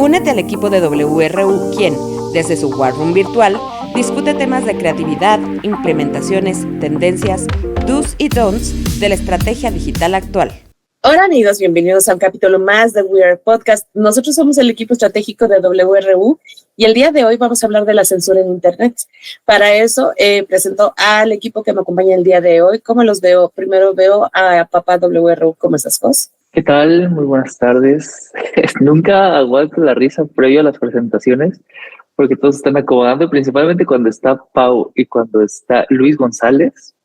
Únete al equipo de WRU, quien, desde su War Room virtual, discute temas de creatividad, implementaciones, tendencias, do's y don'ts de la estrategia digital actual. Hola amigos, bienvenidos a un capítulo más de We Are Podcast. Nosotros somos el equipo estratégico de WRU y el día de hoy vamos a hablar de la censura en Internet. Para eso presento al equipo que me acompaña el día de hoy. ¿Cómo los veo? Primero veo a papá WRU. ¿Cómo estás, Jos? ¿Qué tal? Muy buenas tardes. Nunca aguanto la risa previo a las presentaciones porque todos están acomodando, principalmente cuando está Pau y cuando está Luis González.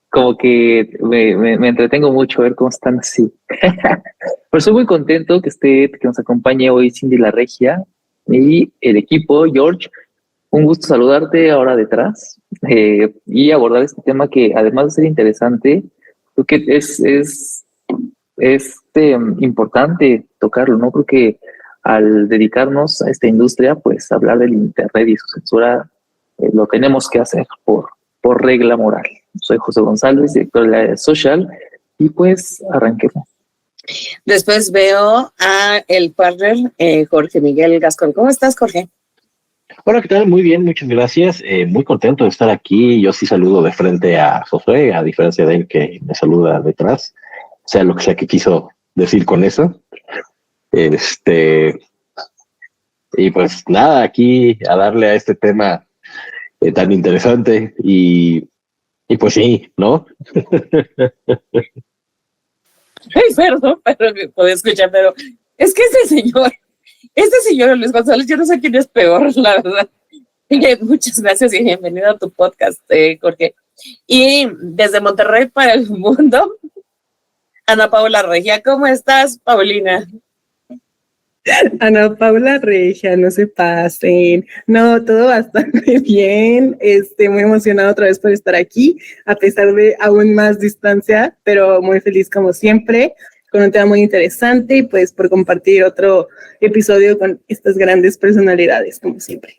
Como que me entretengo mucho a ver cómo están así. Pero estoy muy contento que nos acompañe hoy Cindy La Regia y el equipo. George, un gusto saludarte ahora detrás y abordar este tema que, además de ser interesante, creo que es importante tocarlo, ¿no? Creo que al dedicarnos a esta industria, pues hablar del Internet y su censura lo tenemos que hacer por regla moral. Soy José González, director de la área social, y pues arranquemos. Después veo a el partner Jorge Miguel Gascón. ¿Cómo estás, Jorge? Hola, ¿qué tal? Muy bien, muchas gracias. Muy contento de estar aquí. Yo sí saludo de frente a Josué, a diferencia de él que me saluda detrás, sea lo que sea que quiso decir con eso. Y pues nada, aquí a darle a este tema tan interesante y pues sí, ¿no? Ay, perdón, pero me puedo escuchar, pero es que este señor Luis González, yo no sé quién es peor, la verdad. Muchas gracias y bienvenido a tu podcast, Jorge. Y desde Monterrey para el mundo, Ana Paula Regia. ¿Cómo estás, Paulina? Ana Paula Regia, no se pasen. No, todo bastante bien. Muy emocionada otra vez por estar aquí, a pesar de aún más distancia, pero muy feliz como siempre, con un tema muy interesante y pues por compartir otro episodio con estas grandes personalidades, como siempre.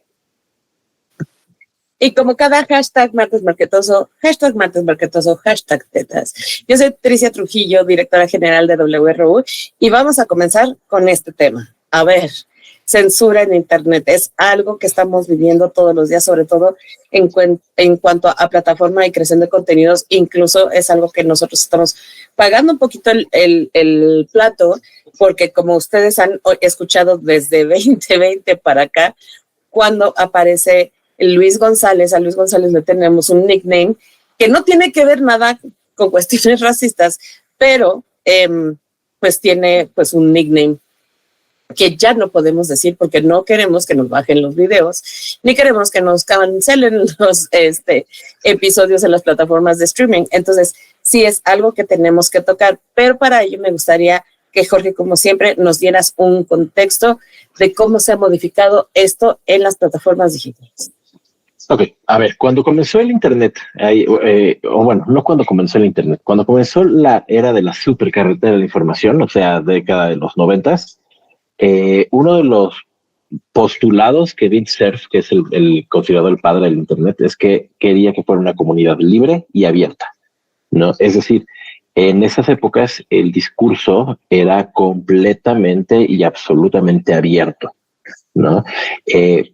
Y como cada hashtag martes marketoso, hashtag tetas. Yo soy Tricia Trujillo, directora general de WRU, y vamos a comenzar con este tema. A ver, censura en Internet es algo que estamos viviendo todos los días, sobre todo en cuanto a plataforma y creación de contenidos. Incluso es algo que nosotros estamos pagando un poquito el plato, porque como ustedes han escuchado desde 2020 para acá, cuando aparece a Luis González le tenemos un nickname que no tiene que ver nada con cuestiones racistas, pero pues tiene pues un nickname que ya no podemos decir porque no queremos que nos bajen los videos, ni queremos que nos cancelen los episodios en las plataformas de streaming. Entonces, sí es algo que tenemos que tocar, pero para ello me gustaría que Jorge, como siempre, nos dieras un contexto de cómo se ha modificado esto en las plataformas digitales. Ok, a ver, cuando comenzó el Internet, no cuando comenzó el Internet, cuando comenzó la era de la supercarretera de la información, o sea, década de los 90s, uno de los postulados que Vint Cerf, que es el considerado el padre del Internet, es que quería que fuera una comunidad libre y abierta, ¿no? Es decir, en esas épocas el discurso era completamente y absolutamente abierto, ¿no?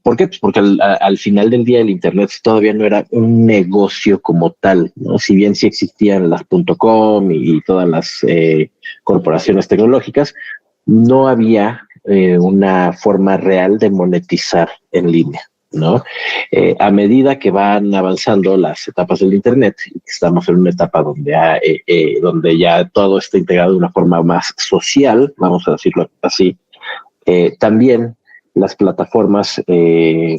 ¿Por qué? Pues porque al final del día el Internet todavía no era un negocio como tal, ¿no? Si bien sí existían las .com y todas las corporaciones tecnológicas, no había una forma real de monetizar en línea, ¿no? A medida que van avanzando las etapas del Internet, estamos en una etapa donde ya todo está integrado de una forma más social, vamos a decirlo así, también las plataformas te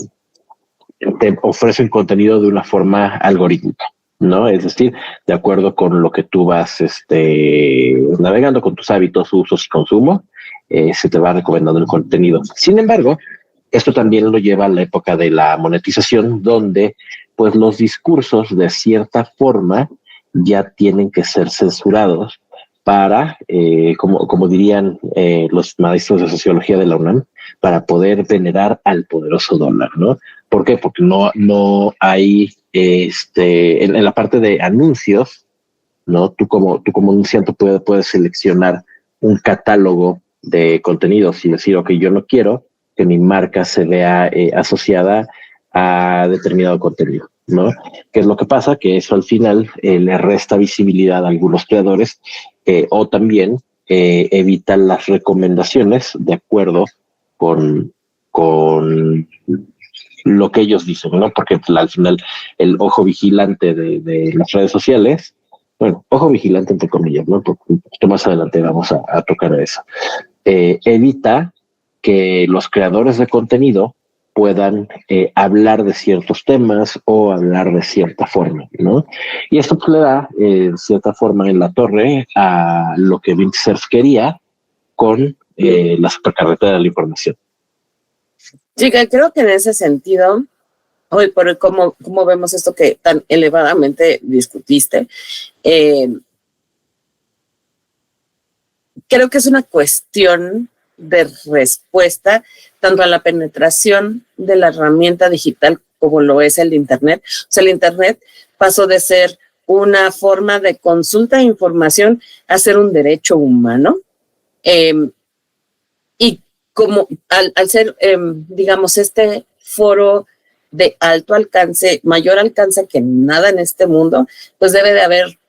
ofrecen contenido de una forma algorítmica, ¿no? Es decir, de acuerdo con lo que tú vas navegando, con tus hábitos, usos y consumo, se te va recomendando el contenido. Sin embargo, esto también lo lleva a la época de la monetización, donde pues los discursos de cierta forma ya tienen que ser censurados para, como dirían los maestros de sociología de la UNAM, para poder venerar al poderoso dólar, ¿no? ¿Por qué? Porque no hay, en la parte de anuncios, ¿no? Tú como anunciante puedes seleccionar un catálogo de contenidos y decir, ok, yo no quiero que mi marca se vea asociada a determinado contenido, ¿no? ¿Qué es lo que pasa? Que eso al final le resta visibilidad a algunos creadores o también evita las recomendaciones de acuerdo con lo que ellos dicen, ¿no? Porque al final el ojo vigilante de las redes sociales, bueno, ojo vigilante entre comillas, ¿no? Porque un poquito más adelante vamos a tocar eso. Evita que los creadores de contenido puedan hablar de ciertos temas o hablar de cierta forma, ¿no? Y esto pues, le da cierta forma en la torre a lo que Vint Cerf quería con la supercarretera de la información. Chica, creo que en ese sentido, hoy por cómo vemos esto que tan elevadamente discutiste, creo que es una cuestión de respuesta tanto a la penetración de la herramienta digital como lo es el Internet. O sea, el Internet pasó de ser una forma de consulta de información a ser un derecho humano. Y como al ser, digamos, este foro de alto alcance, mayor alcance que nada en este mundo, pues debe de haber,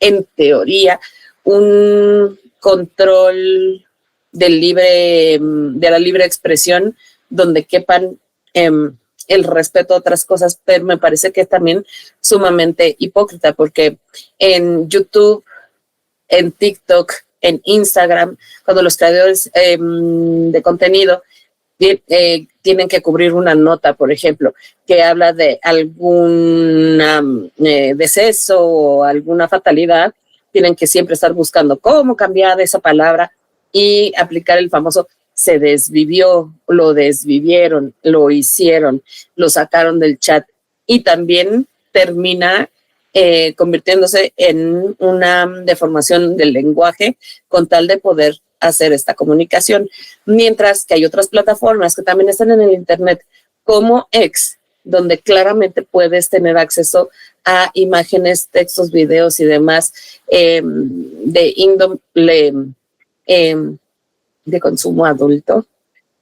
en teoría, un control de la libre expresión donde quepan el respeto a otras cosas, pero me parece que es también sumamente hipócrita porque en YouTube, en TikTok, en Instagram, cuando los creadores de contenido tienen que cubrir una nota, por ejemplo, que habla de algún deceso o alguna fatalidad, tienen que siempre estar buscando cómo cambiar esa palabra y aplicar el famoso se desvivió, lo desvivieron, lo hicieron, lo sacaron del chat y también termina convirtiéndose en una deformación del lenguaje con tal de poder hacer esta comunicación. Mientras que hay otras plataformas que también están en el Internet, como X, donde claramente puedes tener acceso a imágenes, textos, videos y demás de índole de consumo adulto,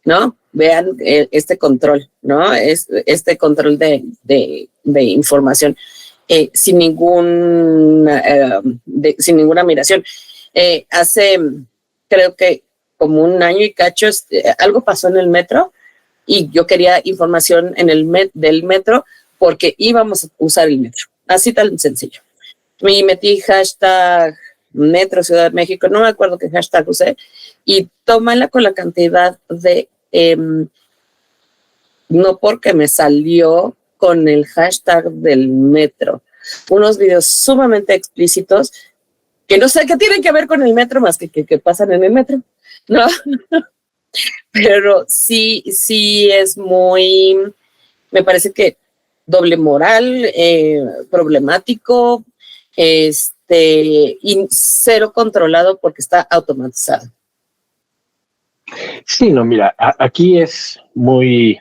¿no? Vean este control, ¿no? Este control de información sin ninguna admiración. Hace, creo que como un año y cacho, algo pasó en el metro y yo quería información del metro porque íbamos a usar el metro. Así tan sencillo. Y metí hashtag Metro Ciudad de México, no me acuerdo qué hashtag usé, y tómala con la cantidad de, no porque me salió con el hashtag del metro, unos videos sumamente explícitos que no sé qué tienen que ver con el metro más que pasan en el metro, ¿no? Pero sí es muy, me parece que doble moral, problemático, y cero controlado porque está automatizado. Sí, no, mira, aquí es muy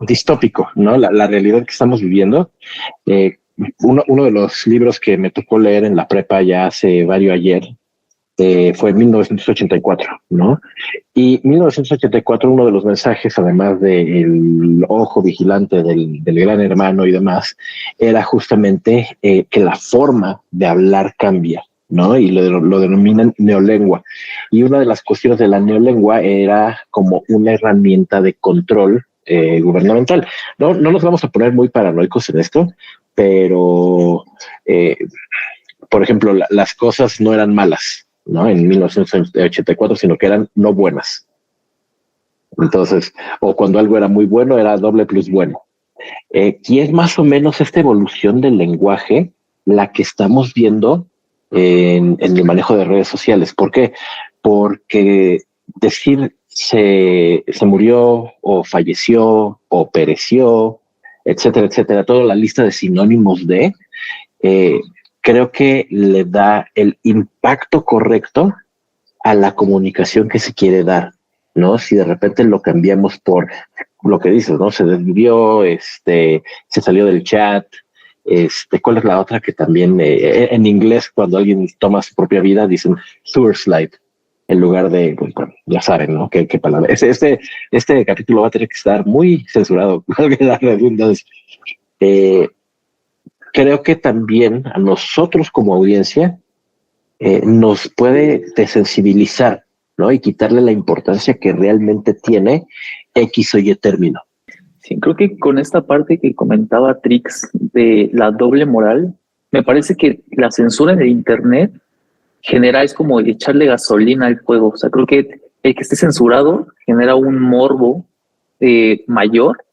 distópico, ¿no? La realidad que estamos viviendo. Uno de los libros que me tocó leer en la prepa ya hace varios ayer fue 1984, ¿no? Y 1984, uno de los mensajes, además del ojo vigilante del gran hermano y demás, era justamente que la forma de hablar cambia, ¿no? Y lo denominan neolengua. Y una de las cuestiones de la neolengua era como una herramienta de control gubernamental. No nos vamos a poner muy paranoicos en esto, pero, por ejemplo, las cosas no eran malas, ¿no? En 1984, sino que eran no buenas. Entonces, o cuando algo era muy bueno, era doble plus bueno. Y es más o menos esta evolución del lenguaje la que estamos viendo en el manejo de redes sociales. ¿Por qué? Porque decir se murió o falleció o pereció, etcétera, etcétera, toda la lista de sinónimos de, creo que le da el impacto correcto a la comunicación que se quiere dar, ¿no? Si de repente lo cambiamos por lo que dices, ¿no? Se desvivió, se salió del chat, ¿cuál es la otra que también en inglés cuando alguien toma su propia vida dicen sewer slide, en lugar de, pues, bueno, ya saben, ¿no? ¿Qué palabra? Este capítulo va a tener que estar muy censurado, valga la redundancia. Creo que también a nosotros como audiencia nos puede desensibilizar, ¿no? Y quitarle la importancia que realmente tiene X o Y término. Sí, creo que con esta parte que comentaba Trix de la doble moral, me parece que la censura en el Internet es como echarle gasolina al fuego. O sea, creo que el que esté censurado genera un morbo mayor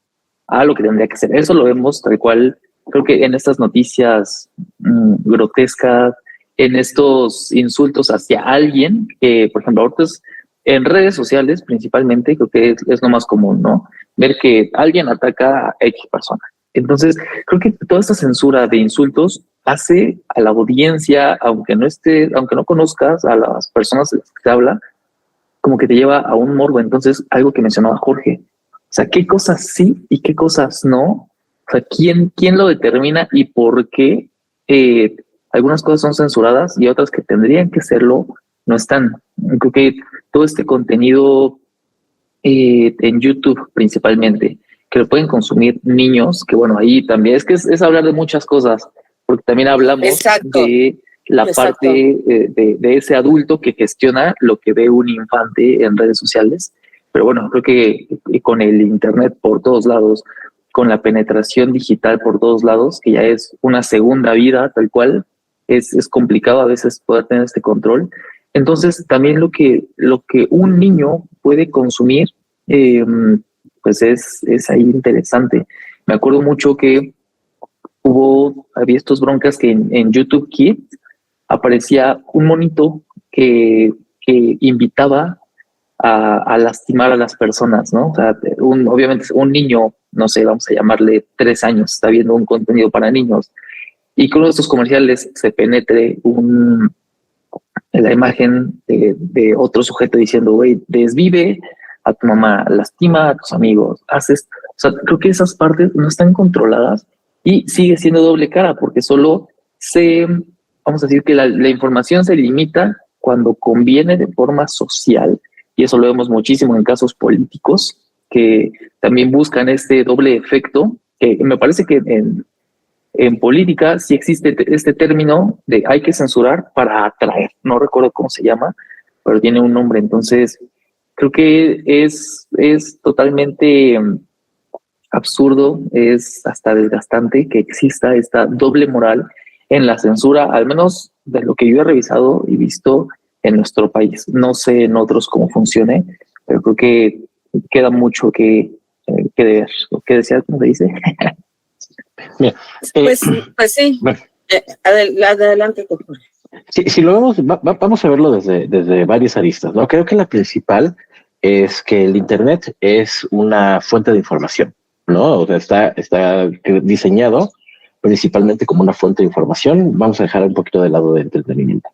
a lo que tendría que ser. Eso lo vemos tal cual, creo que en estas noticias grotescas, en estos insultos hacia alguien, que por ejemplo, ahorita en redes sociales principalmente, creo que es lo más común, ¿no? Ver que alguien ataca a X persona. Entonces, creo que toda esta censura de insultos hace a la audiencia, aunque no conozcas a las personas de las que te habla, como que te lleva a un morbo. Entonces, algo que mencionaba Jorge, o sea, qué cosas sí y qué cosas no. O sea, quién lo determina y por qué algunas cosas son censuradas y otras que tendrían que serlo no están. Creo que todo este contenido en YouTube principalmente, que lo pueden consumir niños, que bueno, ahí también es hablar de muchas cosas, porque también hablamos de la parte de ese adulto que gestiona lo que ve un infante en redes sociales. Pero bueno, creo que con el Internet por todos lados, con la penetración digital por todos lados, que ya es una segunda vida tal cual, es complicado a veces poder tener este control. Entonces, también lo que un niño puede consumir, pues es ahí interesante. Me acuerdo mucho que había estos broncas que en YouTube Kids aparecía un monito que invitaba a lastimar a las personas, ¿no? O sea, obviamente un niño, no sé, vamos a llamarle 3 años, está viendo un contenido para niños, y con uno de estos comerciales se penetre la imagen de otro sujeto diciendo, güey, desvive a tu mamá, lastima a tus amigos, haces... O sea, creo que esas partes no están controladas y sigue siendo doble cara porque solo vamos a decir que la información se limita cuando conviene de forma social, y eso lo vemos muchísimo en casos políticos que también buscan este doble efecto, que me parece que en política sí existe este término de hay que censurar para atraer, no recuerdo cómo se llama, pero tiene un nombre. Entonces creo que es totalmente absurdo, es hasta desgastante que exista esta doble moral en la censura, al menos de lo que yo he revisado y visto en nuestro país. No sé en otros cómo funcione, pero creo que queda mucho que ver. ¿Qué decía? ¿Cómo se dice? Mira, pues sí. Bueno. Adelante, doctor. Si lo vemos, vamos a verlo desde varias aristas, ¿no? Creo que la principal es que el Internet es una fuente de información, ¿no? O sea, está diseñado principalmente como una fuente de información. Vamos a dejar un poquito de lado de entretenimiento.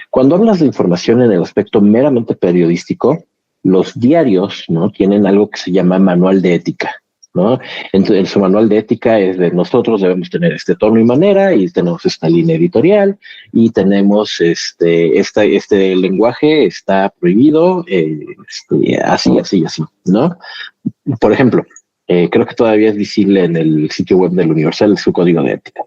Cuando hablas de información en el aspecto meramente periodístico, los diarios, ¿no?, tienen algo que se llama manual de ética, ¿no? En su manual de ética es de nosotros debemos tener este tono y manera, y tenemos esta línea editorial, y tenemos este lenguaje está prohibido, así, ¿no? Por ejemplo, creo que todavía es visible en el sitio web del Universal su código de ética,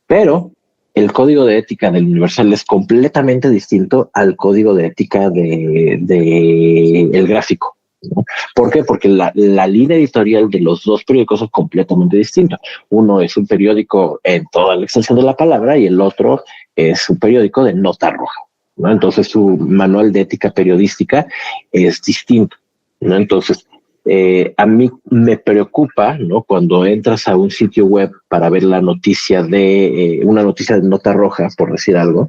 pero el código de ética del Universal es completamente distinto al código de ética de el Gráfico, ¿no? ¿Por qué? Porque la línea editorial de los dos periódicos es completamente distinta. Uno es un periódico en toda la extensión de la palabra y el otro es un periódico de nota roja, ¿no? Entonces su manual de ética periodística es distinto, ¿no? Entonces a mí me preocupa, ¿no?, cuando entras a un sitio web para ver la noticia una noticia de nota roja, por decir algo,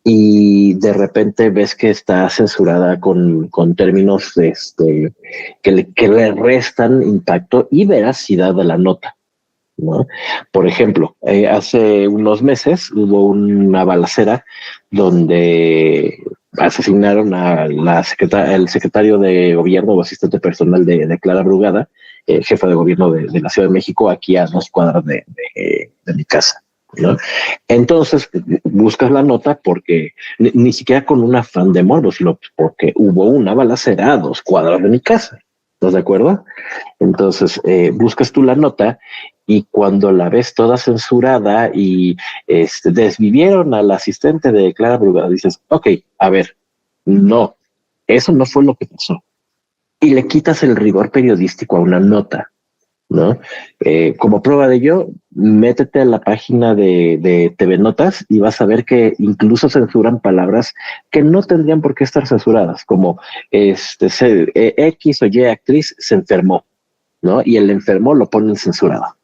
y de repente ves que está censurada con términos que le restan impacto y veracidad a la nota, ¿no? Por ejemplo, hace unos meses hubo una balacera donde asesinaron el secretario de gobierno o asistente personal de Clara Brugada, jefa de gobierno de la Ciudad de México, aquí a 2 cuadras de mi casa. ¿no? Entonces buscas la nota porque ni siquiera con un afán de morbo, sino porque hubo una balacera a 2 cuadras de mi casa. ¿Estás de acuerdo? Entonces buscas tú la nota y cuando la ves toda censurada y desvivieron al asistente de Clara Brugada, dices, ok, a ver, no, eso no fue lo que pasó. Y le quitas el rigor periodístico a una nota, ¿no? Como prueba de ello, métete a la página de TV Notas y vas a ver que incluso censuran palabras que no tendrían por qué estar censuradas, como X o Y actriz se enfermó, ¿no? Y el enfermo lo ponen censurado,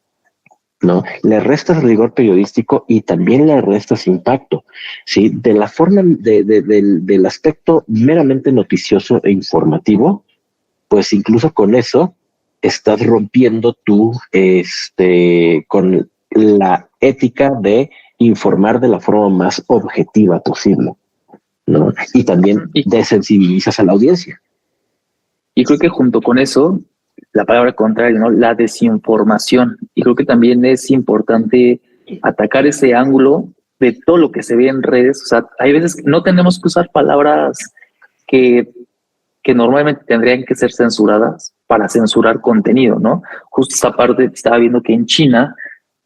¿no? Le restas rigor periodístico y también le restas impacto, ¿sí? De la forma del aspecto meramente noticioso e informativo, pues incluso con eso estás rompiendo tú con la ética de informar de la forma más objetiva posible, ¿no? Y también desensibilizas a la audiencia. Y creo que junto con eso, la palabra contraria, ¿no? La desinformación. Y creo que también es importante atacar ese ángulo de todo lo que se ve en redes. O sea, hay veces que no tenemos que usar palabras que normalmente tendrían que ser censuradas para censurar contenido, ¿no? Justo esta parte, estaba viendo que en China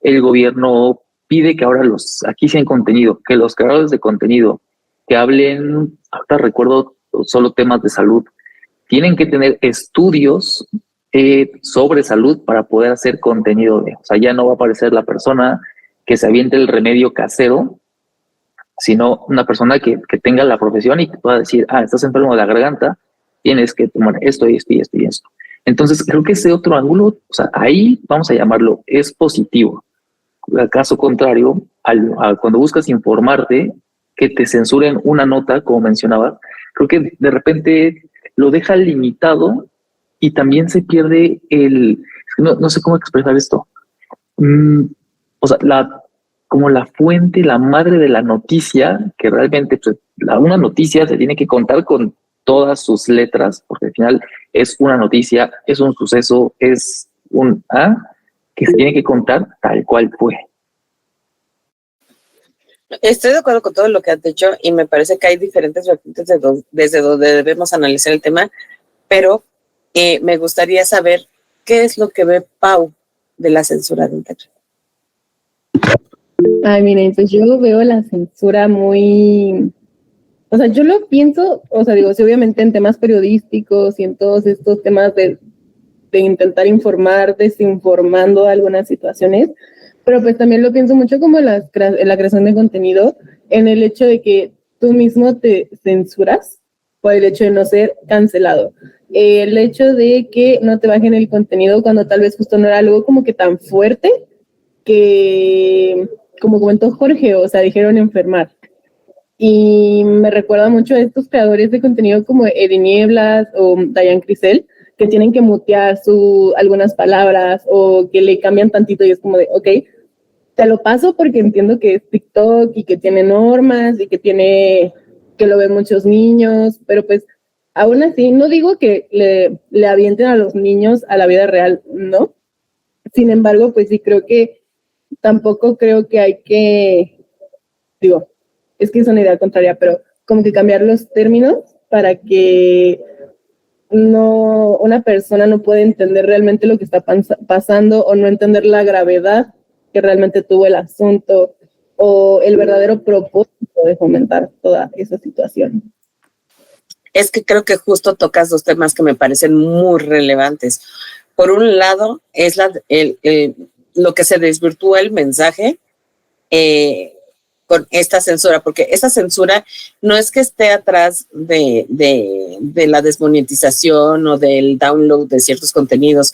el gobierno pide que ahora aquí sean contenido, que los creadores de contenido que hablen, ahora recuerdo solo temas de salud, tienen que tener estudios sobre salud para poder hacer contenido. O sea, ya no va a aparecer la persona que se aviente el remedio casero, sino una persona que tenga la profesión y que pueda decir, estás enfermo de la garganta, tienes que tomar esto y esto y esto y esto. Entonces, creo que ese otro ángulo, o sea, ahí vamos a llamarlo, es positivo. Al caso contrario, cuando buscas informarte, que te censuren una nota, como mencionaba, creo que de repente lo deja limitado y también se pierde no sé cómo expresar esto. O sea, como la fuente, la madre de la noticia, que realmente pues, una noticia se tiene que contar con todas sus letras, porque al final es una noticia, es un suceso, es que se tiene que contar tal cual fue. Estoy de acuerdo con todo lo que has dicho y me parece que hay diferentes vertientes desde donde debemos analizar el tema, pero me gustaría saber qué es lo que ve Pau de la censura de Internet. Ay, miren, pues yo veo la censura muy... O sea, yo lo pienso, o sea, digo, sí, obviamente en temas periodísticos y en todos estos temas de intentar informar, desinformando algunas situaciones, pero pues también lo pienso mucho como en la creación de contenido, en el hecho de que tú mismo te censuras por el hecho de no ser cancelado. El hecho de que no te bajen el contenido cuando tal vez justo no era algo como que tan fuerte que, como comentó Jorge, o sea, dijeron enfermar. Y me recuerda mucho a estos creadores de contenido como Eddie Nieblas o Diane Crisel, que tienen que mutear algunas palabras o que le cambian tantito y es como de, ok, te lo paso porque entiendo que es TikTok y que tiene normas y que lo ven muchos niños, pero pues aún así no digo que le avienten a los niños a la vida real, ¿no? Sin embargo, pues sí tampoco creo que hay que, es que es una idea contraria, pero como que cambiar los términos para que una persona no pueda entender realmente lo que está pasando o no entender la gravedad que realmente tuvo el asunto o el verdadero propósito de fomentar toda esa situación. Es que creo que justo tocas dos temas que me parecen muy relevantes. Por un lado, es lo que se desvirtúa el mensaje con esta censura, porque esa censura no es que esté atrás de la desmonetización o del download de ciertos contenidos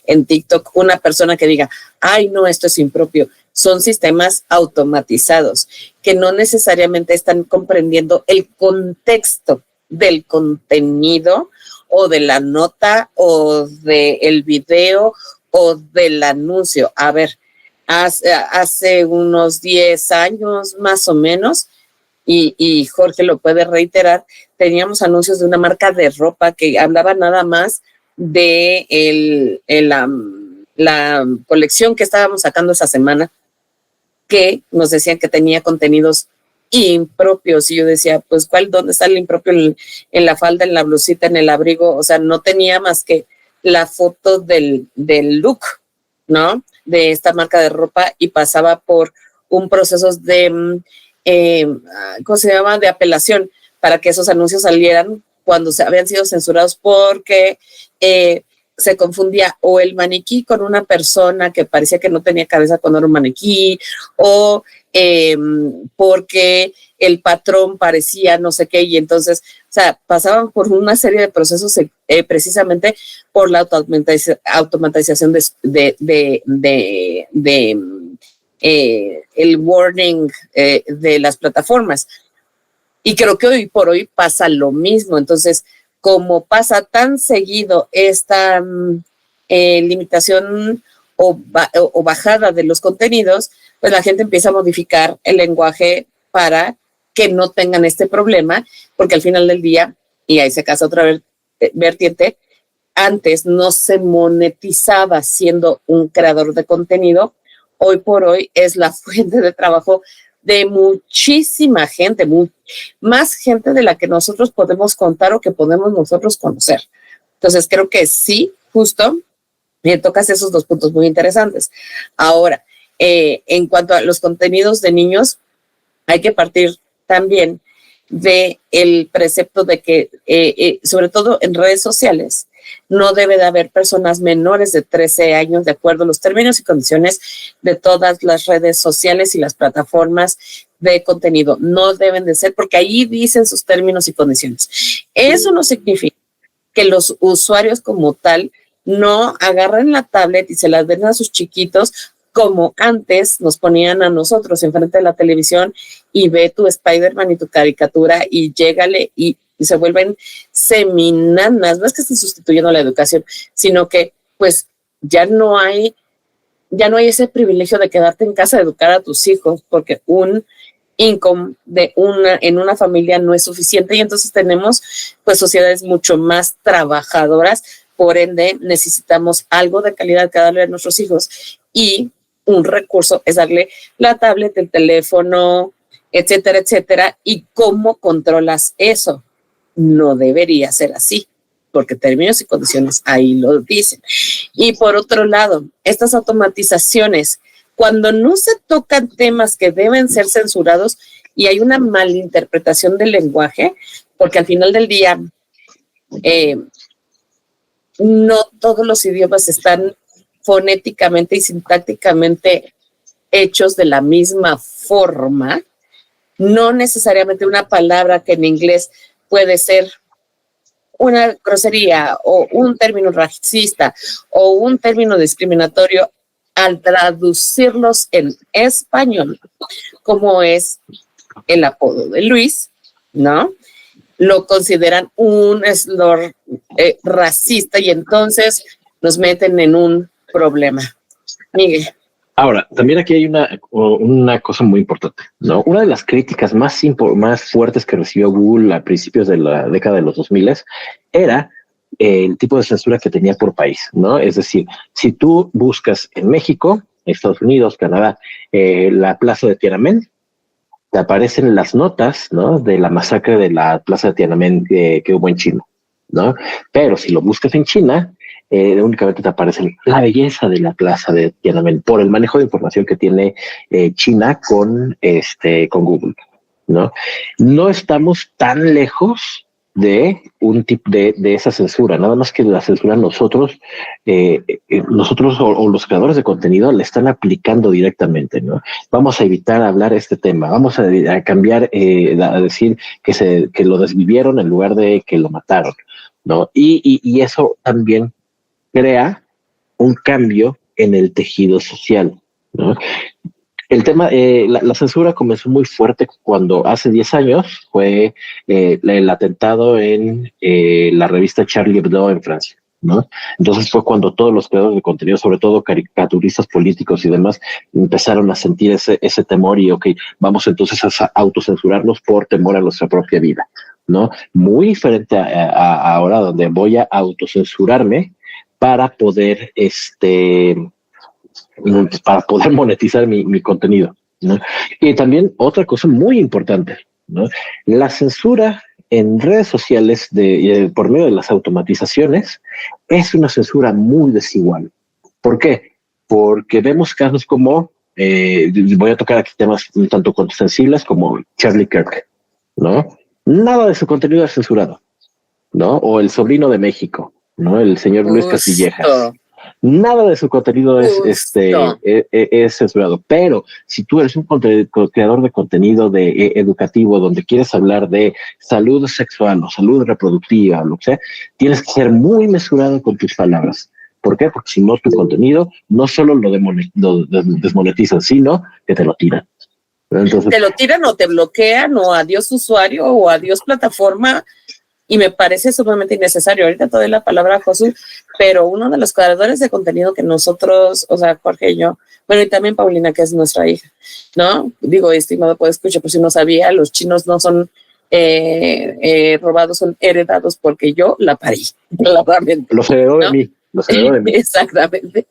en TikTok, una persona que diga, ay, no, esto es impropio. Son sistemas automatizados que no necesariamente están comprendiendo el contexto del contenido o de la nota o del video o del anuncio. A ver, hace unos 10 años más o menos, y Jorge lo puede reiterar, teníamos anuncios de una marca de ropa que hablaba nada más de la colección que estábamos sacando esa semana, que nos decían que tenía contenidos impropios, y yo decía, pues, ¿dónde está el impropio? En la falda, en la blusita, en el abrigo. O sea, no tenía más que la foto del look, ¿no? De esta marca de ropa, y pasaba por un proceso de, ¿cómo se llama?, de apelación, para que esos anuncios salieran cuando habían sido censurados, porque se confundía o el maniquí con una persona que parecía que no tenía cabeza cuando era un maniquí, o porque el patrón parecía no sé qué, y entonces, o sea, pasaban por una serie de procesos precisamente por la automatización el warning de las plataformas. Y creo que hoy por hoy pasa lo mismo. Entonces, como pasa tan seguido esta limitación o bajada de los contenidos, pues la gente empieza a modificar el lenguaje para que no tengan este problema, porque al final del día, y ahí se casa otra vertiente, antes no se monetizaba siendo un creador de contenido. Hoy por hoy es la fuente de trabajo de muchísima gente, más gente de la que nosotros podemos contar o que podemos nosotros conocer. Entonces creo que sí, justo, tocas esos dos puntos muy interesantes. Ahora, en cuanto a los contenidos de niños, hay que partir también del precepto de que, sobre todo en redes sociales, no debe de haber personas menores de 13 años, de acuerdo a los términos y condiciones de todas las redes sociales y las plataformas de contenido. No deben de ser, porque ahí dicen sus términos y condiciones. Eso no significa que los usuarios como tal no agarren la tablet y se las den a sus chiquitos, como antes nos ponían a nosotros enfrente de la televisión y ve tu Spider-Man y tu caricatura y llégale y se vuelven seminanas. No es que estén sustituyendo la educación, sino que pues ya no hay ese privilegio de quedarte en casa a educar a tus hijos, porque un income en una familia no es suficiente, y entonces tenemos pues sociedades mucho más trabajadoras. Por ende, necesitamos algo de calidad que darle a nuestros hijos, y un recurso es darle la tablet, el teléfono, etcétera, etcétera. ¿Y cómo controlas eso? No debería ser así, porque términos y condiciones ahí lo dicen. Y por otro lado, estas automatizaciones, cuando no se tocan temas que deben ser censurados y hay una malinterpretación del lenguaje, porque al final del día no todos los idiomas están fonéticamente y sintácticamente hechos de la misma forma. No necesariamente una palabra que en inglés puede ser una grosería o un término racista o un término discriminatorio, al traducirlos en español, como es el apodo de Luis, ¿no? Lo consideran un slur racista, y entonces nos meten en un problema. Miguel. Ahora, también aquí hay una cosa muy importante, ¿no? Una de las críticas más fuertes que recibió Google a principios de la década de los 2000 era el tipo de censura que tenía por país, ¿no? Es decir, si tú buscas en México, Estados Unidos, Canadá, la plaza de Tiananmen, te aparecen las notas, ¿no?, de la masacre de la plaza de Tiananmen que hubo en China, ¿no? Pero si lo buscas en China, únicamente te aparece la belleza de la plaza de Tiananmen por el manejo de información que tiene China con Google, ¿no? No estamos tan lejos de un tipo de esa censura, nada más que la censura nosotros o los creadores de contenido le están aplicando directamente, ¿no? Vamos a evitar hablar este tema, vamos a cambiar, a decir que lo desvivieron en lugar de que lo mataron, ¿no? Y eso también crea un cambio en el tejido social, ¿no? El tema, la censura comenzó muy fuerte cuando hace 10 años fue el atentado en la revista Charlie Hebdo en Francia, ¿no? Entonces fue cuando todos los creadores de contenido, sobre todo caricaturistas políticos y demás, empezaron a sentir ese temor y, vamos entonces a autocensurarnos por temor a nuestra propia vida, ¿no? Muy diferente a ahora, donde voy a autocensurarme para poder monetizar mi contenido, ¿no? Y también otra cosa muy importante, ¿no? La censura en redes sociales por medio de las automatizaciones es una censura muy desigual. ¿Por qué? Porque vemos casos como, voy a tocar aquí temas un tanto sensibles como Charlie Kirk, ¿no? Nada de su contenido es censurado, ¿no? O El Sobrino de México, ¿no? El señor Luis Castillejas. Nada de su contenido es censurado, pero si tú eres un creador de contenido educativo donde quieres hablar de salud sexual o salud reproductiva, lo que sea, tienes que ser muy mesurado con tus palabras. ¿Por qué? Porque si no, tu contenido no solo lo desmonetizan, sino que te lo tiran. Entonces, te lo tiran o te bloquean o adiós usuario o adiós plataforma. Y me parece sumamente innecesario. Ahorita te doy la palabra a Josu, pero uno de los creadores de contenido que nosotros, o sea, Jorge y yo, bueno, y también Paulina, que es nuestra hija, ¿no? Digo, estimado, puede escuchar, por si no sabía, los chinos no son robados, son heredados porque yo la parí, claramente. Los heredó de mí, los heredó de mí. Exactamente.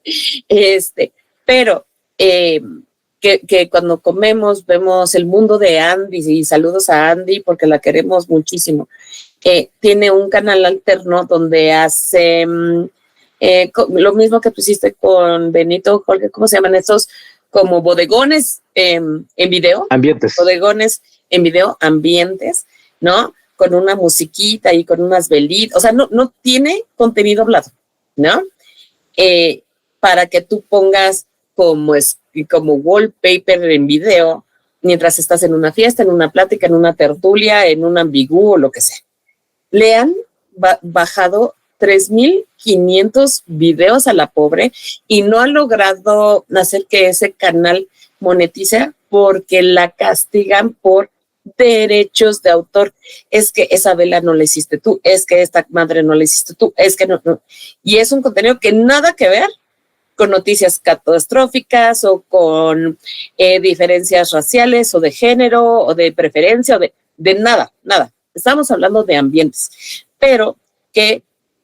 Pero que cuando comemos vemos el mundo de Andy, y saludos a Andy porque la queremos muchísimo. Tiene un canal alterno donde hace lo mismo que pusiste con Benito, Jorge, ¿cómo se llaman estos? Como bodegones en video. Ambientes. Bodegones en video, ambientes, ¿no? Con una musiquita y con unas velitas. O sea, no tiene contenido hablado, ¿no? Para que tú pongas como wallpaper en video mientras estás en una fiesta, en una plática, en una tertulia, en un ambigú o lo que sea. Le han bajado 3,500 videos a la pobre y no ha logrado hacer que ese canal monetice porque la castigan por derechos de autor. Es que esa vela no la hiciste tú, es que esta madre no la hiciste tú, es que no. Y es un contenido que nada que ver con noticias catastróficas o con diferencias raciales o de género o de preferencia o de nada. Estamos hablando de ambientes, pero qué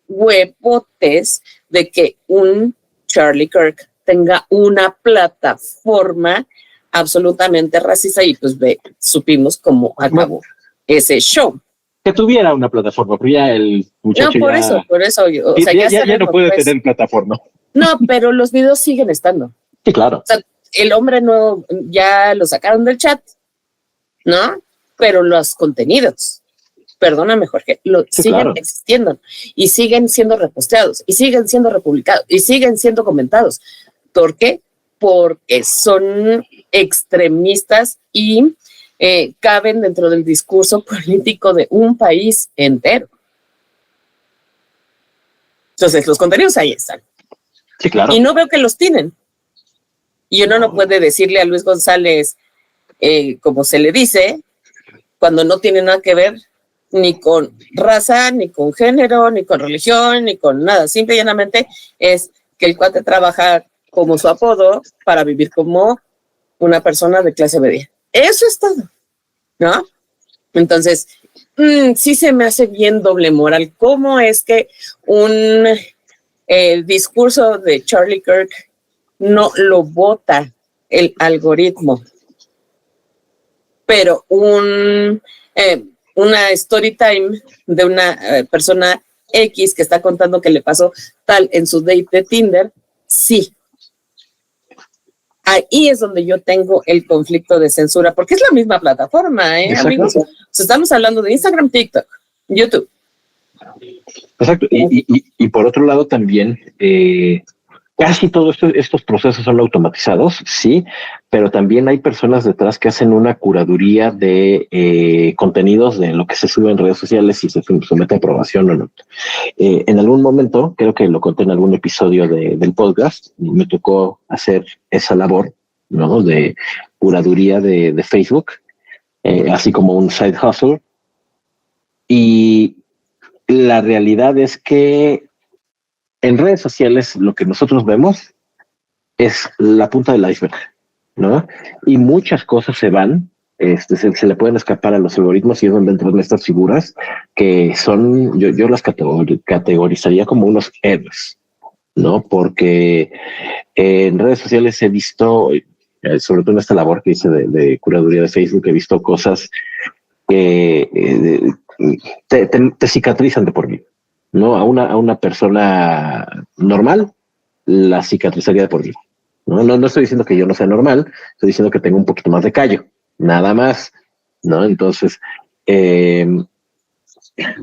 huevotes de que un Charlie Kirk tenga una plataforma absolutamente racista y pues supimos cómo acabó ese show. Que tuviera una plataforma, pero ya el muchacho no, por eso, o sea, ya no puede tener plataforma. No, pero los videos siguen estando. Sí, claro. O sea, el hombre no, ya lo sacaron del chat, ¿no? Pero los contenidos, perdóname Jorge, siguen existiendo y siguen siendo reposteados y siguen siendo republicados y siguen siendo comentados. ¿Por qué? Porque son extremistas y caben dentro del discurso político de un país entero. Entonces, los contenidos ahí están. Sí, claro. Y no veo que los tienen. Y uno no puede decirle a Luis González, como se le dice, cuando no tiene nada que ver ni con raza, ni con género, ni con religión, ni con nada. Simple y llanamente es que el cuate trabaja como su apodo para vivir como una persona de clase media. Eso es todo, ¿no? Entonces, sí se me hace bien doble moral. ¿Cómo es que el discurso de Charlie Kirk no lo vota el algoritmo? Pero una story time de una persona X que está contando que le pasó tal en su date de Tinder, sí. Ahí es donde yo tengo el conflicto de censura, porque es la misma plataforma, amigos. O sea, estamos hablando de Instagram, TikTok, YouTube. Exacto. Y por otro lado también, casi todos estos procesos son automatizados, sí, pero también hay personas detrás que hacen una curaduría de contenidos de lo que se sube en redes sociales y se somete a aprobación o no. En algún momento, creo que lo conté en algún episodio del podcast, me tocó hacer esa labor, ¿no? De curaduría de Facebook, así como un side hustle. Y la realidad es que en redes sociales lo que nosotros vemos es la punta del iceberg, ¿no? Y muchas cosas se van, se le pueden escapar a los algoritmos y es donde entran estas figuras que son, yo las categorizaría como unos héroes, ¿no? Porque en redes sociales he visto, sobre todo en esta labor que hice de curaduría de Facebook, he visto cosas que te cicatrizan de por vida, ¿no? A una persona normal la cicatrizaría de por vida. No estoy diciendo que yo no sea normal, estoy diciendo que tengo un poquito más de callo, nada más, ¿no? Entonces,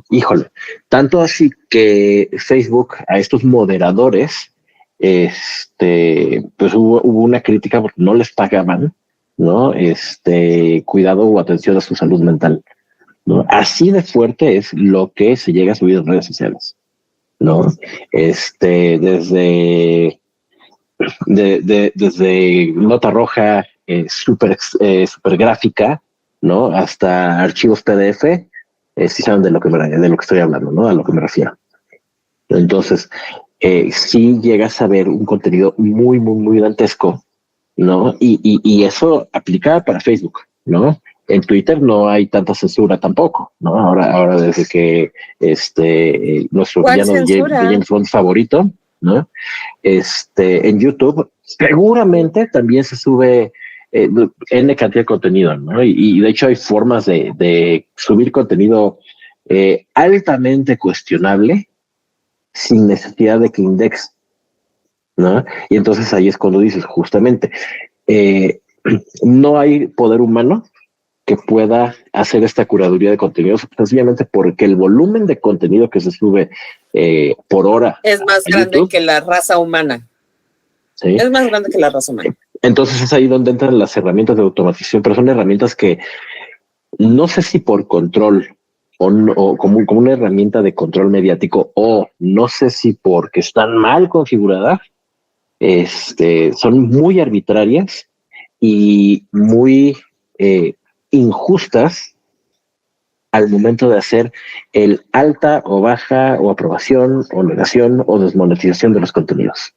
híjole, tanto así que Facebook a estos moderadores, pues hubo una crítica porque no les pagaban, ¿no? Cuidado o atención a su salud mental, ¿no? Así de fuerte es lo que se llega a subir en redes sociales, ¿no? Desde nota roja, súper gráfica, ¿no? Hasta archivos PDF, si saben de lo que estoy hablando, ¿no? A lo que me refiero. Entonces, sí llegas a ver un contenido muy, muy, muy dantesco, ¿no? Y eso aplica para Facebook, ¿no? En Twitter no hay tanta censura tampoco, ¿no? Ahora desde que nuestro villano de James Bond favorito, ¿no? En YouTube seguramente también se sube N cantidad de contenido, ¿no? Y de hecho hay formas de subir contenido altamente cuestionable sin necesidad de que indexe, ¿no? Y entonces ahí es cuando dices justamente, no hay poder humano que pueda hacer esta curaduría de contenidos, sencillamente porque el volumen de contenido que se sube por hora es más grande YouTube, que la raza humana. ¿Sí? Es más grande que la raza humana. Entonces es ahí donde entran las herramientas de automatización, pero son herramientas que no sé si por control o como una herramienta de control mediático, o no sé si porque están mal configuradas, son muy arbitrarias y muy injustas al momento de hacer el alta o baja o aprobación o negación o desmonetización de los contenidos.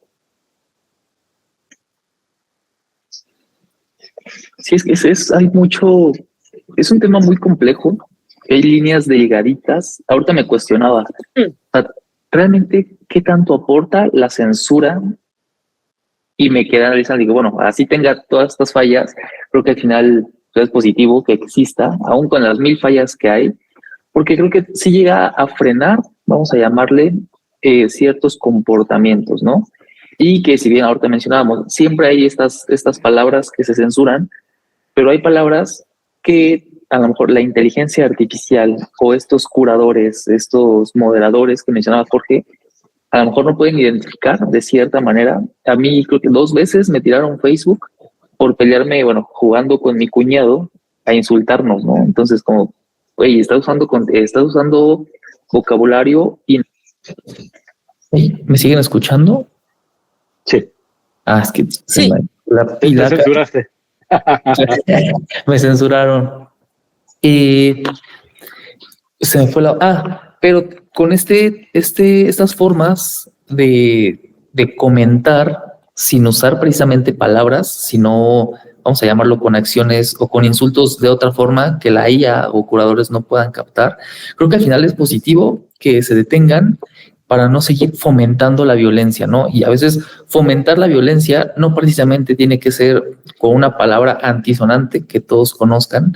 Sí, hay mucho, es un tema muy complejo, hay líneas delgaditas. Ahorita me cuestionaba, ¿realmente qué tanto aporta la censura? Y me queda analizando, digo, bueno, así tenga todas estas fallas, creo que al final es positivo que exista, aún con las 1000 fallas que hay, porque creo que sí llega a frenar, vamos a llamarle, ciertos comportamientos, ¿no? Y que si bien ahorita mencionábamos, siempre hay estas palabras que se censuran, pero hay palabras que a lo mejor la inteligencia artificial o estos curadores, estos moderadores que mencionaba Jorge, a lo mejor no pueden identificar de cierta manera. A mí creo que 2 veces me tiraron Facebook por pelearme, bueno, jugando con mi cuñado a insultarnos, ¿no? Entonces como, güey, estás usando vocabulario y... ¿Me siguen escuchando? Sí. Es que sí. Te censuraste. Me censuraron. Se me fue pero con estas formas de comentar sin usar precisamente palabras, sino, vamos a llamarlo, con acciones o con insultos de otra forma que la IA o curadores no puedan captar, creo que al final es positivo que se detengan para no seguir fomentando la violencia, ¿no? Y a veces fomentar la violencia no precisamente tiene que ser con una palabra antisonante que todos conozcan,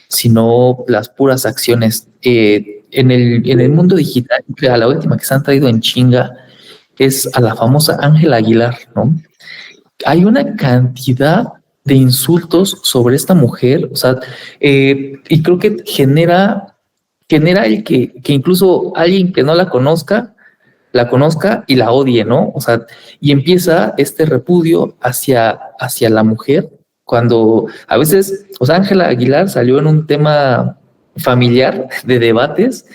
sino las puras acciones. En el mundo digital, a la última que se han traído en chinga es a la famosa Ángela Aguilar, ¿no? Hay una cantidad de insultos sobre esta mujer, o sea, y creo que genera el que incluso alguien que no la conozca y la odie, ¿no? O sea, y empieza este repudio hacia la mujer, cuando a veces, o sea, Ángela Aguilar salió en un tema familiar de debates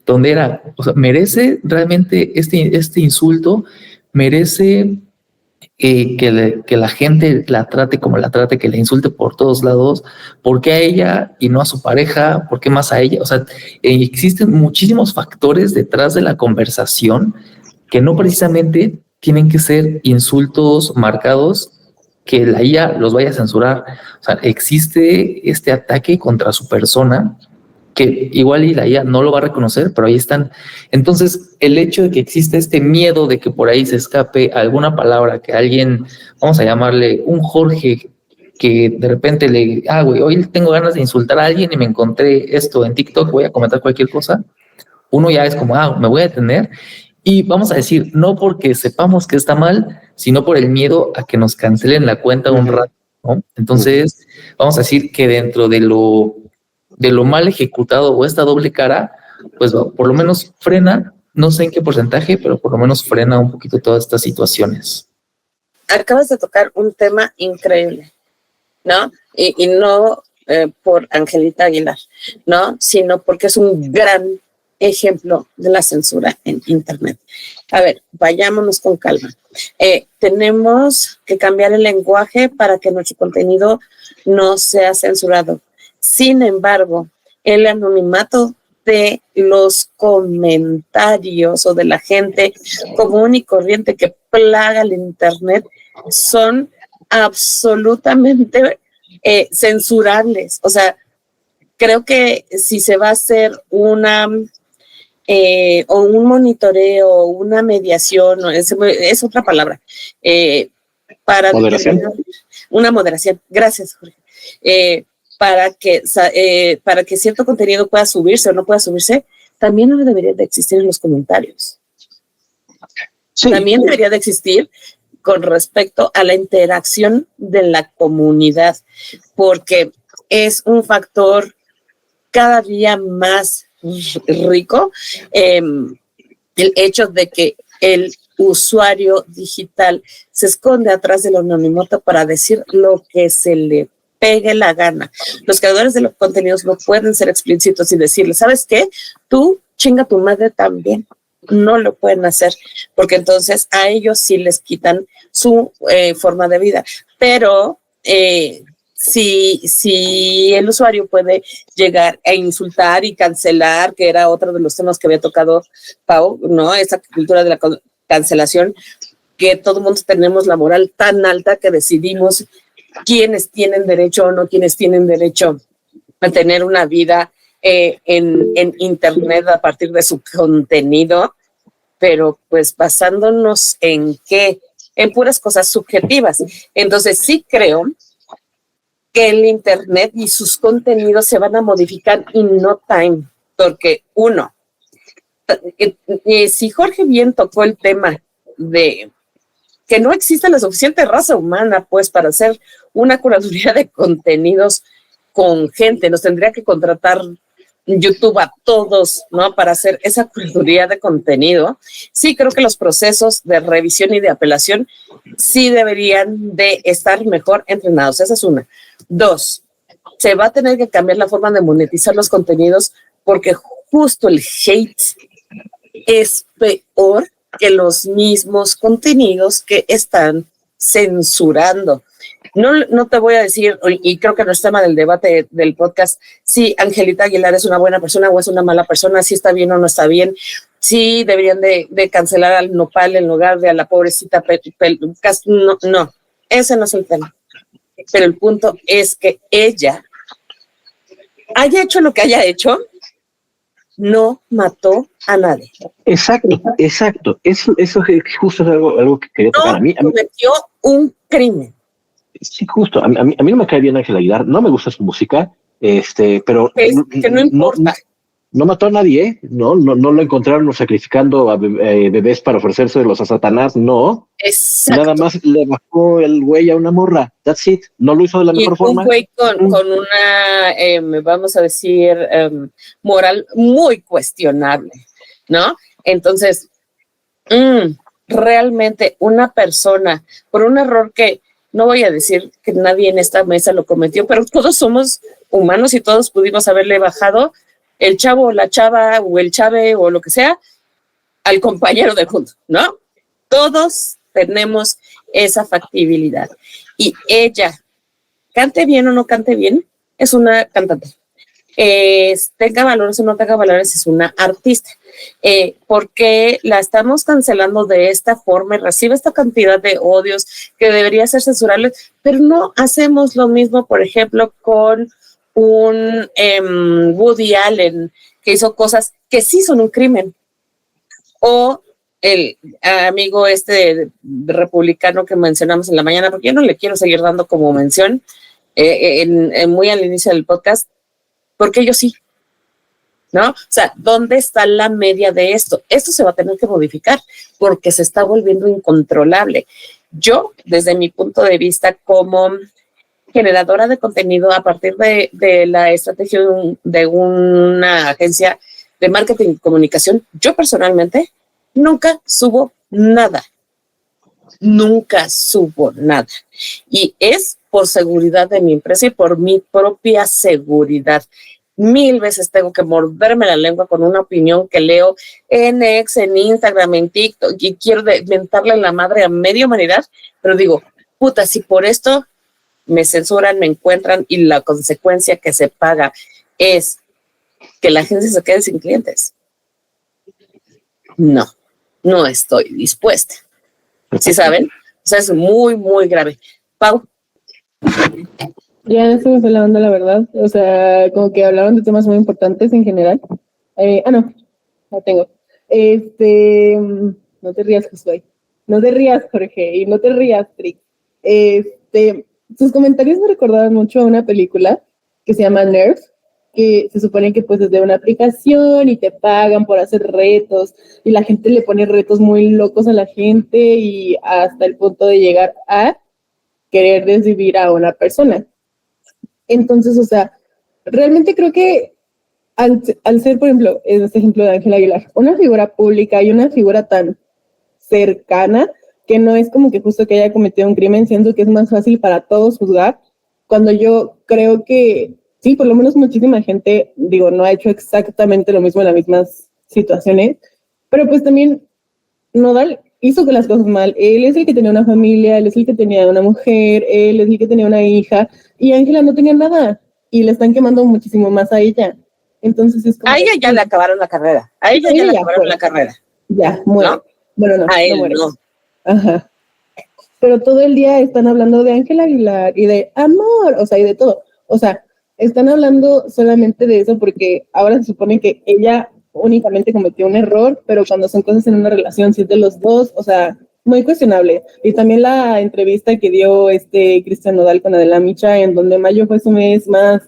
donde era, o sea, merece realmente este insulto, merece que la gente la trate como la trate, que la insulte por todos lados. ¿Por qué a ella y no a su pareja? ¿Por qué más a ella? O sea, existen muchísimos factores detrás de la conversación que no precisamente tienen que ser insultos marcados que la IA los vaya a censurar. O sea, existe este ataque contra su persona que igual y la IA no lo va a reconocer, pero ahí están. Entonces, el hecho de que existe este miedo de que por ahí se escape alguna palabra que alguien, vamos a llamarle un Jorge, que de repente güey, hoy tengo ganas de insultar a alguien y me encontré esto en TikTok, voy a comentar cualquier cosa, uno ya es como, me voy a detener y vamos a decir, no porque sepamos que está mal, sino por el miedo a que nos cancelen la cuenta un rato, ¿no? Entonces, vamos a decir que dentro de lo mal ejecutado o esta doble cara, pues por lo menos frena, no sé en qué porcentaje, pero por lo menos frena un poquito todas estas situaciones. Acabas de tocar un tema increíble, ¿no? Y no por Angelita Aguilar, ¿no? Sino porque es un gran ejemplo de la censura en Internet. A ver, vayámonos con calma. Tenemos que cambiar el lenguaje para que nuestro contenido no sea censurado. Sin embargo, el anonimato de los comentarios o de la gente común y corriente que plaga el Internet son absolutamente censurables. O sea, creo que si se va a hacer o un monitoreo, una mediación, es otra palabra, para ¿Moderación? Una moderación. Gracias, Jorge. Para que cierto contenido pueda subirse o no pueda subirse, también no debería de existir en los comentarios. Sí. También debería de existir con respecto a la interacción de la comunidad, porque es un factor cada día más rico el hecho de que el usuario digital se esconde atrás del anonimato para decir lo que se le pegue la gana. Los creadores de los contenidos no pueden ser explícitos y decirle, ¿sabes qué? Tú chinga tu madre también. No lo pueden hacer, porque entonces a ellos sí les quitan su forma de vida. Pero si el usuario puede llegar a insultar y cancelar, que era otro de los temas que había tocado Pau, ¿no? Esa cultura de la cancelación, que todo el mundo tenemos la moral tan alta que decidimos quiénes tienen derecho o no, quiénes tienen derecho a tener una vida en Internet a partir de su contenido, pero pues basándonos en puras cosas subjetivas. Entonces sí creo que el Internet y sus contenidos se van a modificar in no time, porque uno, si Jorge bien tocó el tema de que no existe la suficiente raza humana, pues, para hacer una curaduría de contenidos con gente, nos tendría que contratar YouTube a todos, ¿no? Para hacer esa curaduría de contenido. Sí, creo que los procesos de revisión y de apelación sí deberían de estar mejor entrenados. Esa es una. Dos, se va a tener que cambiar la forma de monetizar los contenidos porque justo el hate es peor que los mismos contenidos que están censurando. No te voy a decir, y creo que no es tema del debate del podcast, si Angelita Aguilar es una buena persona o es una mala persona, si está bien o no está bien, si deberían de cancelar al Nopal en lugar de a la pobrecita no, ese no es el tema. Pero el punto es que ella haya hecho lo que haya hecho, no mató a nadie. Exacto. Eso justo es algo que quería tocar. A mí cometió un crimen. Sí, justo. A mí no me cae bien Ángel Aguilar, no me gusta su música, pero que no importa. No mató a nadie, no lo encontraron sacrificando a bebés para ofrecérselos a Satanás, no. Exacto. Nada más le bajó el güey a una morra, that's it. No lo hizo de la mejor forma. Un güey con una, vamos a decir, moral muy cuestionable, ¿no? Entonces, realmente una persona, por un error que no voy a decir que nadie en esta mesa lo cometió, pero todos somos humanos y todos pudimos haberle bajado el chavo o la chava o el chave o lo que sea al compañero de junto, ¿no? Todos tenemos esa factibilidad. Y ella, cante bien o no cante bien, es una cantante. Tenga valores o no tenga valores, es una artista. Porque la estamos cancelando de esta forma y recibe esta cantidad de odios que debería ser censurable, pero no hacemos lo mismo, por ejemplo, con un Woody Allen que hizo cosas que sí son un crimen, o el amigo republicano que mencionamos en la mañana, porque yo no le quiero seguir dando como mención, muy al inicio del podcast, porque yo sí, ¿no? O sea, ¿dónde está la media de esto? Esto se va a tener que modificar porque se está volviendo incontrolable. Yo, desde mi punto de vista como generadora de contenido a partir de la estrategia de una agencia de marketing y comunicación, yo personalmente nunca subo nada. Nunca subo nada. Y es por seguridad de mi empresa y por mi propia seguridad. 1000 veces tengo que morderme la lengua con una opinión que leo en X, en Instagram, en TikTok, y quiero mentarle la madre a media humanidad, pero digo, puta, si por esto me censuran, me encuentran y la consecuencia que se paga es que la agencia se quede sin clientes. No estoy dispuesta. ¿Sí saben? O sea, es muy, muy grave. Pau. Ya se me fue la onda, la verdad. O sea, como que hablaron de temas muy importantes en general. No, la tengo. No te rías, Josué. No te rías, Jorge. Y no te rías, Trix. Sus comentarios me recordaban mucho a una película que se llama Nerf, que se supone que pues es de una aplicación y te pagan por hacer retos y la gente le pone retos muy locos a la gente y hasta el punto de llegar a querer desvivir a una persona. Entonces, o sea, realmente creo que al ser, por ejemplo, en este ejemplo de Ángela Aguilar, una figura pública y una figura tan cercana que no es como que justo que haya cometido un crimen, siento que es más fácil para todos juzgar, cuando yo creo que sí, por lo menos muchísima gente, digo, no ha hecho exactamente lo mismo en las mismas situaciones, pero pues también Nodal hizo que las cosas mal. Él es el que tenía una familia, él es el que tenía una mujer, él es el que tenía una hija, y Ángela no tenía nada, y le están quemando muchísimo más a ella. Entonces es como... A ella ya le acabaron la carrera. A ella ya le acabaron la carrera. Ya, muere. ¿No? Bueno, no, a él no muere. No. Ajá. Pero todo el día están hablando de Ángela Aguilar y de amor, o sea, y de todo. O sea, están hablando solamente de eso porque ahora se supone que ella únicamente cometió un error, pero cuando son cosas en una relación, si es de los dos, o sea, muy cuestionable. Y también la entrevista que dio Cristian Nodal con Adela Micha, en donde mayo fue su mes más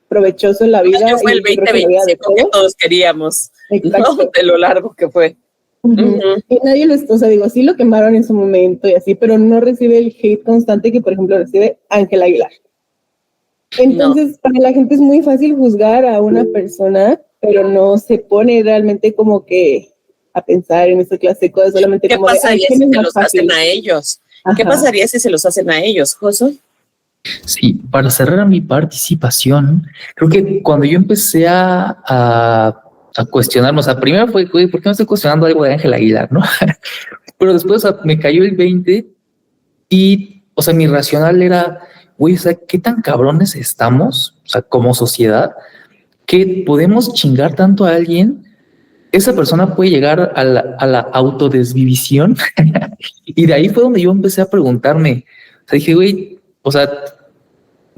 provechoso en la vida. Mayo fue el 2025 que todos queríamos. Exacto. ¿No? De lo largo que fue. Y nadie lo, o sea, digo, sí lo quemaron en su momento y así, pero no recibe el hate constante que, por ejemplo, recibe Ángela Aguilar. Entonces, para la gente es muy fácil juzgar a una persona, pero no se pone realmente como que a pensar en esa clase de cosas, solamente como de, ¿qué pasaría si se los hacen a ellos? ¿Qué pasaría si se los hacen a ellos, Josué? Sí, para cerrar mi participación, creo que cuando yo empecé a cuestionarme, o sea, primero fue, ¿por qué no estoy cuestionando algo de Ángela Aguilar, no? Pero después, o sea, me cayó el 20 y, o sea, mi racional era, güey, o sea, ¿qué tan cabrones estamos, o sea, como sociedad, que podemos chingar tanto a alguien? Esa persona puede llegar a la autodesvivisión y de ahí fue donde yo empecé a preguntarme, o sea, dije, güey, o sea,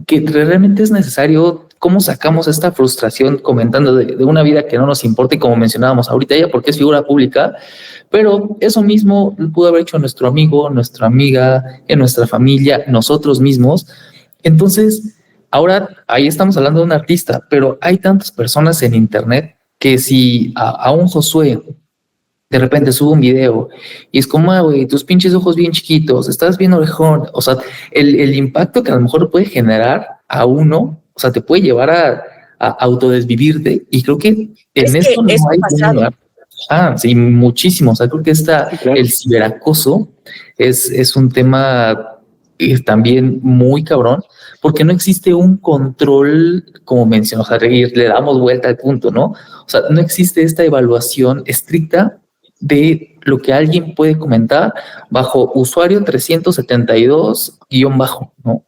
que realmente es necesario, cómo sacamos esta frustración comentando de una vida que no nos importa, y como mencionábamos ahorita, ella porque es figura pública, pero eso mismo pudo haber hecho nuestro amigo, nuestra amiga, en nuestra familia, nosotros mismos. Entonces, ahora ahí estamos hablando de un artista, pero hay tantas personas en internet que si a un Josué de repente sube un video y es como, güey, tus pinches ojos bien chiquitos, estás bien orejón, o sea, el impacto que a lo mejor puede generar a uno, o sea, te puede llevar a autodesvivirte, y creo que en esto no hay lugar. Sí, muchísimo. O sea, creo que el ciberacoso es un tema también muy cabrón, porque no existe un control, como mencionó, o sea, le damos vuelta al punto, ¿no? O sea, no existe esta evaluación estricta de lo que alguien puede comentar bajo usuario 372-bajo, ¿no?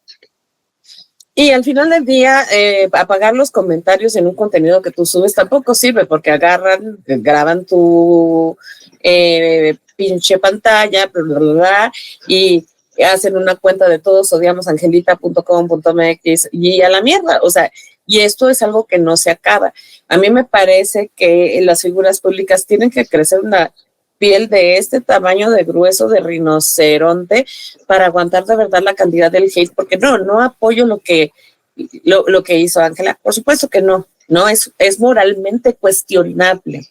Y al final del día, apagar los comentarios en un contenido que tú subes tampoco sirve, porque graban tu pinche pantalla, bla, bla, bla, y hacen una cuenta de todos odiamos angelita.com.mx y a la mierda. O sea, y esto es algo que no se acaba. A mí me parece que las figuras públicas tienen que crecer una piel de este tamaño, de grueso, de rinoceronte, para aguantar de verdad la cantidad del hate, porque no apoyo lo que lo que hizo Ángela? Por supuesto que no, es moralmente cuestionable.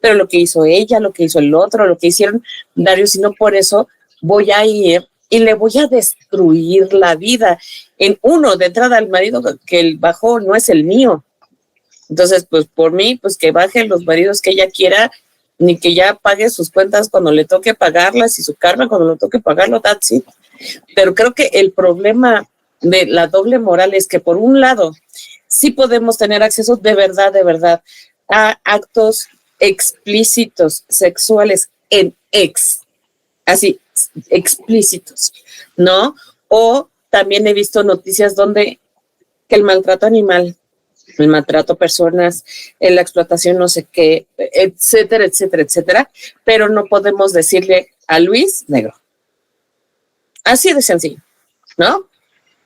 Pero lo que hizo ella, lo que hizo el otro, lo que hicieron varios, y no por eso voy a ir y le voy a destruir la vida. En uno, de entrada, al marido que el bajó no es el mío. Entonces, pues por mí, pues que baje los maridos que ella quiera, ni que ya pague sus cuentas cuando le toque pagarlas y su karma cuando le toque pagarlo, that's it. Pero creo que el problema de la doble moral es que por un lado sí podemos tener acceso de verdad a actos explícitos sexuales así explícitos, ¿no? O también he visto noticias donde que el maltrato animal, el maltrato a personas, la explotación no sé qué, etcétera, pero no podemos decirle a Luis negro. Así de sencillo, ¿no?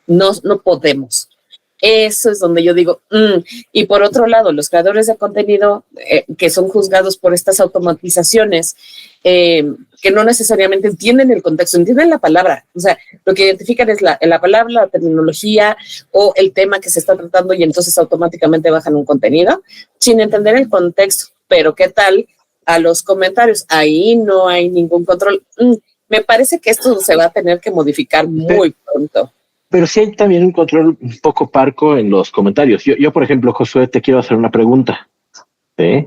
No podemos. Eso es donde yo digo, y por otro lado, los creadores de contenido que son juzgados por estas automatizaciones, que no necesariamente entienden el contexto, entienden la palabra, o sea, lo que identifican es la palabra, la terminología o el tema que se está tratando y entonces automáticamente bajan un contenido sin entender el contexto. Pero ¿qué tal a los comentarios? Ahí no hay ningún control. Me parece que esto se va a tener que modificar muy pronto. Pero sí hay también un control un poco parco en los comentarios. Yo por ejemplo, Josué, te quiero hacer una pregunta. ¿De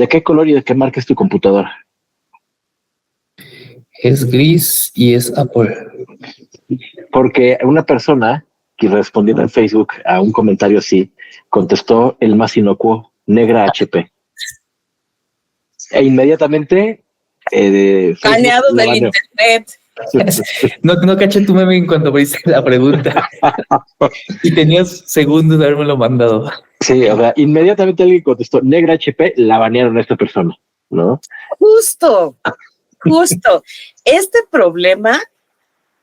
qué color y de qué marca es tu computadora? Es gris y es Apple. Porque una persona que respondiendo en Facebook a un comentario así, contestó el más inocuo, negra HP. E inmediatamente... baneado del internet. No caché tu meme en cuando me hiciste la pregunta y tenías segundos de haberme lo mandado. Sí, o sea, inmediatamente alguien contestó negra HP, la banearon a esta persona, ¿no? Justo. Este problema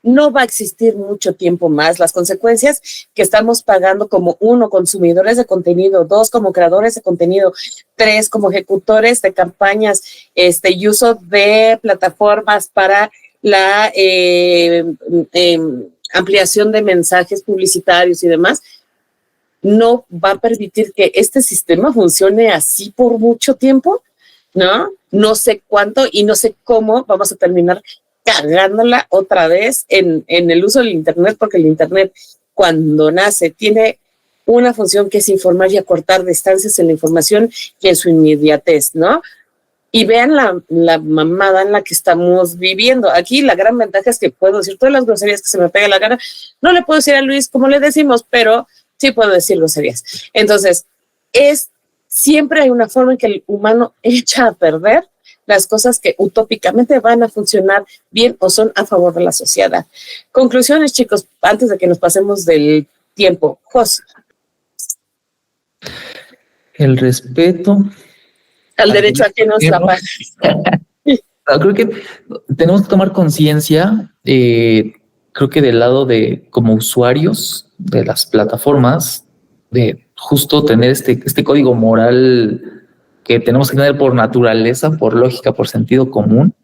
no va a existir mucho tiempo más. Las consecuencias que estamos pagando como 1, consumidores de contenido, 2, como creadores de contenido, 3, como ejecutores de campañas, y uso de plataformas para la ampliación de mensajes publicitarios y demás, no va a permitir que este sistema funcione así por mucho tiempo, ¿no? No sé cuánto y no sé cómo vamos a terminar cagándola otra vez en el uso del internet, porque el internet cuando nace tiene una función que es informar y acortar distancias en la información y en su inmediatez, ¿no? Y vean la mamada en la que estamos viviendo. Aquí la gran ventaja es que puedo decir todas las groserías que se me pegue la gana. No le puedo decir a Luis como le decimos, pero sí puedo decir groserías. Entonces, siempre hay una forma en que el humano echa a perder las cosas que utópicamente van a funcionar bien o son a favor de la sociedad. Conclusiones, chicos, antes de que nos pasemos del tiempo. Jos. El respeto al derecho a que nos la paz. Creo que tenemos que tomar conciencia, creo que del lado de como usuarios de las plataformas, de justo tener este código moral que tenemos que tener por naturaleza, por lógica, por sentido común.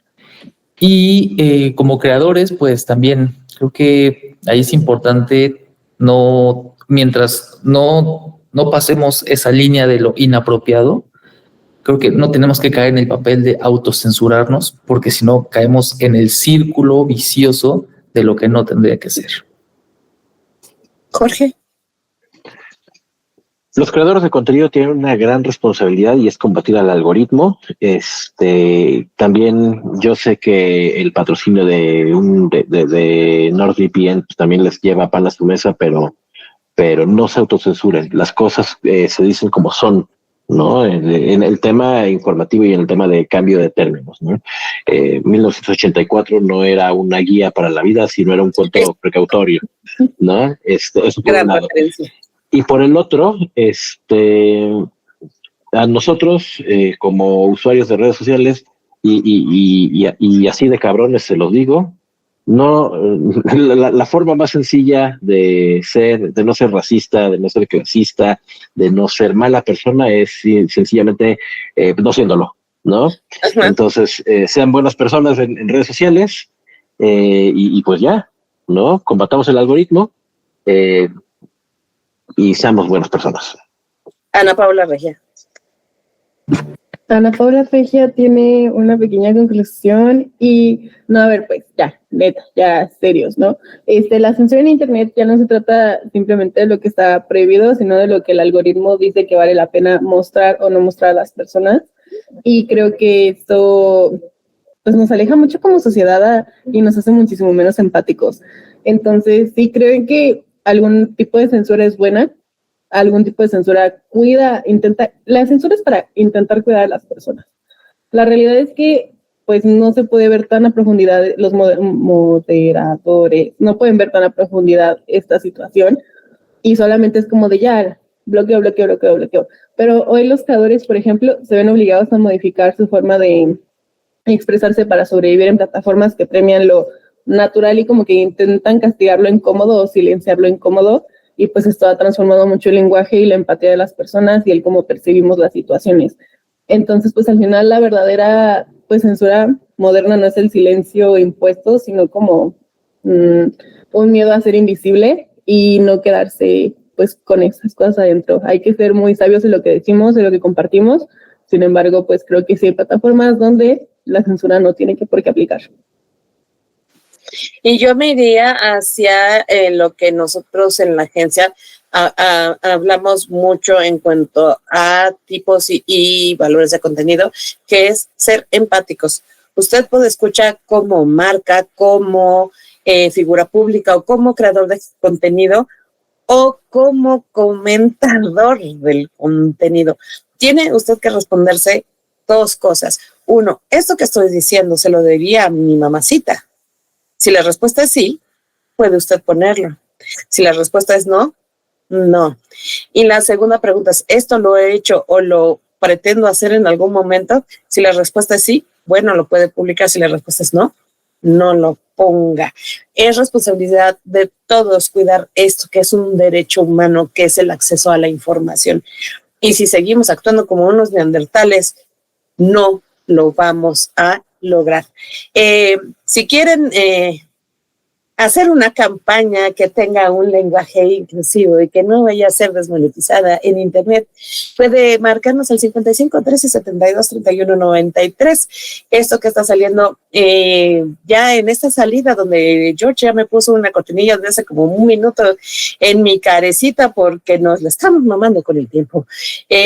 Y como creadores, pues también creo que ahí es importante mientras no pasemos esa línea de lo inapropiado, creo que no tenemos que caer en el papel de autocensurarnos, porque si no caemos en el círculo vicioso de lo que no tendría que ser. Jorge. Los creadores de contenido tienen una gran responsabilidad y es combatir al algoritmo. También yo sé que el patrocinio de NordVPN pues, también les lleva pan a su mesa, pero no se autocensuren. Las cosas se dicen como son, ¿no? En el tema informativo y en el tema de cambio de términos, ¿no? 1984 no era una guía para la vida, sino era un cuento precautorio, ¿no? Eso por un lado. Y por el otro, a nosotros como usuarios de redes sociales y así de cabrones se los digo, no, la forma más sencilla de no ser racista, de no ser clasista, de no ser mala persona es sencillamente no siéndolo, ¿no? Ajá. Entonces, sean buenas personas en redes sociales y pues ya, ¿no? Combatamos el algoritmo. y seamos buenas personas. Ana Paula Regia. Ana Paula Regia tiene una pequeña conclusión y, no, a ver, pues ya, neta, ya serios, ¿no? La censura en Internet ya no se trata simplemente de lo que está prohibido, sino de lo que el algoritmo dice que vale la pena mostrar o no mostrar a las personas. Y creo que esto pues nos aleja mucho como sociedad y nos hace muchísimo menos empáticos. Entonces, sí creo que algún tipo de censura es buena, algún tipo de censura la censura es para intentar cuidar a las personas. La realidad es que pues no se puede ver tan a profundidad, los moderadores no pueden ver tan a profundidad esta situación y solamente es como de ya, bloqueo. Pero hoy los creadores, por ejemplo, se ven obligados a modificar su forma de expresarse para sobrevivir en plataformas que premian lo natural y como que intentan castigar lo incómodo o silenciar lo incómodo. Y pues esto ha transformado mucho el lenguaje y la empatía de las personas y el cómo percibimos las situaciones. Entonces, pues al final la verdadera pues censura moderna no es el silencio impuesto, sino como un miedo a ser invisible y no quedarse pues con esas cosas adentro. Hay que ser muy sabios en lo que decimos, en lo que compartimos. Sin embargo, pues creo que sí hay plataformas donde la censura no tiene por qué aplicar. Y yo me iría hacia lo que nosotros en la agencia hablamos mucho en cuanto a tipos y valores de contenido, que es ser empáticos. Usted puede escuchar como marca, como figura pública o como creador de contenido o como comentador del contenido. Tiene usted que responderse dos cosas. Uno, esto que estoy diciendo se lo debía a mi mamacita. Si la respuesta es sí, puede usted ponerlo. Si la respuesta es no, no. Y la segunda pregunta es, ¿esto lo he hecho o lo pretendo hacer en algún momento? Si la respuesta es sí, bueno, lo puede publicar. Si la respuesta es no, no lo ponga. Es responsabilidad de todos cuidar esto que es un derecho humano, que es el acceso a la información. Y si seguimos actuando como unos neandertales, no lo vamos a lograr. Si quieren hacer una campaña que tenga un lenguaje inclusivo y que no vaya a ser desmonetizada en Internet, puede marcarnos al 55 13 72 31 93. Esto que está saliendo ya en esta salida donde George ya me puso una cortinilla de hace como un minuto en mi carecita porque nos la estamos mamando con el tiempo.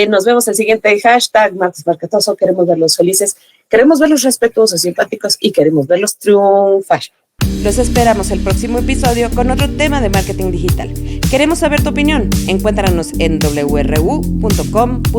Nos vemos el siguiente hashtag Martes Marketoso. Queremos verlos felices, queremos verlos respetuosos, simpáticos y queremos verlos triunfar. Los esperamos el próximo episodio con otro tema de marketing digital. Queremos saber tu opinión. Encuéntranos en wru.com.mx.